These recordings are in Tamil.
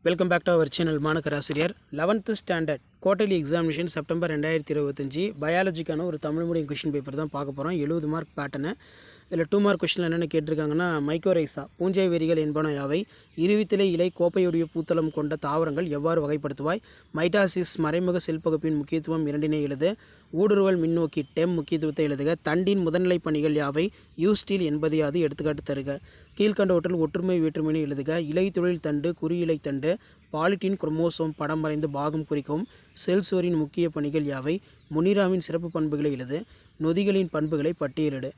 Welcome back to our channel மாணக்கர் ஆசிரியர் 11th standard quarterly examination September 2025 பயாலஜிக்கான ஒரு தமிழ் மீடியம் கொஷின் பேப்பர் தான் பார்க்க போகிறோம். 70 மார்க் பேட்டர்னு. இதில் 2 மார்க் கொஷினில் என்னென்ன கேட்டிருக்காங்கன்னா, மைக்கோரைசா பூஞ்சை வெறிகள் என்பன யாவை? இருவித்திலை இலை கோப்பையுடைய பூத்தளம் கொண்ட தாவரங்கள் எவ்வாறு வகைப்படுத்துவாய்? மைட்டாசிஸ் மறைமுக செல்பகுப்பின் முக்கியத்துவம் இரண்டினை எழுது. ஊடுருவல் மின்னோக்கி டெம் முக்கியத்துவத்தை எழுதுக. தண்டின் முதன்நிலை பணிகள் யாவை? யூஸ்டில் என்பது யாது? எடுத்துக்காட்டு தருக. கீழ்கண்டவற்றில் ஒற்றுமை வேற்றுமையை எழுதுக. இலை தொழில் தண்டு குறி இலை தண்டு பாலிட்டின் குரோமோசோம் படம் வரைந்து பாகம் குறிக்கவும். செல் சுவரின் முக்கிய பணிகள் யாவை? முனிராவின் சிறப்பு பண்புகளை எழுது. நொதிகளின் பண்புகளை பட்டியலிடு.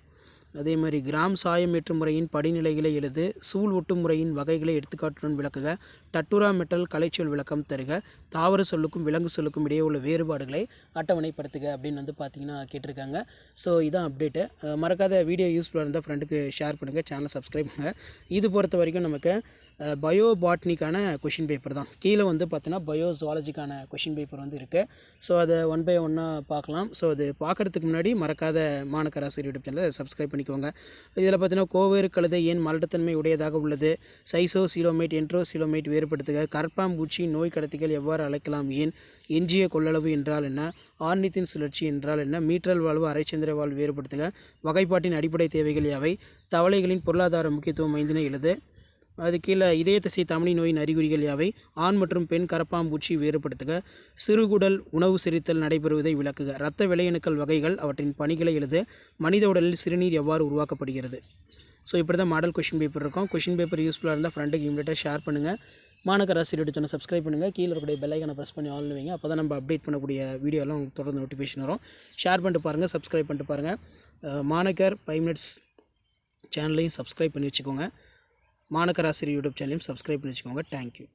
அதே மாதிரி கிராம் சாயமேற்று முறையின் படிநிலைகளை எழுது. சூழ் ஒட்டு முறையின் வகைகளை எடுத்துக்காட்டுடன் விளக்குக. டட்டுரா மெட்டல் கலைச்சொல் விளக்கம் தருக. தாவர சொல்லுக்கும் விலங்கு சொல்லுக்கும் இடையே உள்ள வேறுபாடுகளை அட்டவணைப்படுத்துக அப்படின்னு பார்த்தீங்கன்னா கேட்டிருக்காங்க. ஸோ இதான் அப்டேட்டு. மறக்காத வீடியோ யூஸ்ஃபுல்லாக இருந்தால் ஃப்ரெண்டுக்கு ஷேர் பண்ணுங்கள், சேனலை சப்ஸ்கிரைப் பண்ணுங்கள். இது பொறுத்த வரைக்கும் நமக்கு பயோ பாட்னிக்கான கொஷின் பேப்பர் தான். கீழே பார்த்தீங்கன்னா பயோ ஜுவாலஜிக்கான கொஷின் பேப்பர் இருக்குது. ஸோ அதை ஒன் பை ஒன்னாக பார்க்கலாம். ஸோ அது பார்க்குறதுக்கு முன்னாடி மறக்காத மாணக்கர் ஆசிரியர் யூடியூப் சேனலை சப்ஸ்கிரைப் பண்ணிக்கோங்க. இதில் பார்த்தீங்கன்னா கோவேறு கழுதை ஏன் மலட்டுத்தன்மை உடையதாக உள்ளது? சைசோசிலோமைட் என்ட்ரோசிலோமைட் வேறுபடுத்துக. கரப்பாம்பூச்சி நோய் கடத்திகள் எவ்வாறு அழைக்கலாம்? ஏன்? எஞ்சிய கொள்ளளவு என்றால் என்ன? ஆர்னித்தின் சுழற்சி என்றால் என்ன? மீட்டல் வாழ்வு அரைச்சந்திர வாழ்வு வேறுபடுத்துக. வகைப்பாட்டின் அடிப்படை தேவைகள் யாவை? தவளைகளின் பொருளாதார முக்கியத்துவம் 5 எழுது. அது கீழே இதய தசை தமனி நோயின் அறிகுறிகள் யாவை? ஆண் மற்றும் பெண் கரப்பாம்பூச்சி வேறுபடுத்துக. சிறுகுடல் உணவு செரித்தல் நடைபெறுவதை விளக்குக. இரத்த விளையணுக்கள் வகைகள் அவற்றின் பணிகளை எழுது. மனித உடலில் சிறுநீர் எவ்வாறு உருவாக்கப்படுகிறது? ஸோ இப்படி தான் மாடல் கொஷின் பேப்பர் இருக்கும். கொஷின் பேப்பர் யூஸ்ஃபுல்லாக இருந்தால் ஃப்ரெண்டுக்கு இமீடியட்டாக ஷேர் பண்ணுங்கள். மாணக்கர் ஆசிரியர் சேனல் சப்ஸ்கிரைப் பண்ணுங்கள். கீழே இருக்கக்கூடிய பெல் ஐக்கானை ப்ரெஸ் பண்ணி ஆன் வைங்க. அப்போ தான் நம்ம அப்டேட் பண்ணக்கூடிய வீடியோலாம் உங்களுக்கு தொடர்ந்து நோட்டிஃபிகேஷன் வரும். ஷேர் பண்ணிட்டு பாருங்கள், சப்ஸ்கிரைப் பண்ணிட்டு பாருங்கள். மாணக்கர் 5 மினிட்ஸ் சேனலையும் சப்ஸ்கிரைப் பண்ணி வச்சுக்கோங்க. மாணக்கர் ஆசிரியர் யூடியூப் சேனலையும் சப்ஸ்கிரைப் பண்ணி வச்சுக்கோங்க. தேங்க்யூ.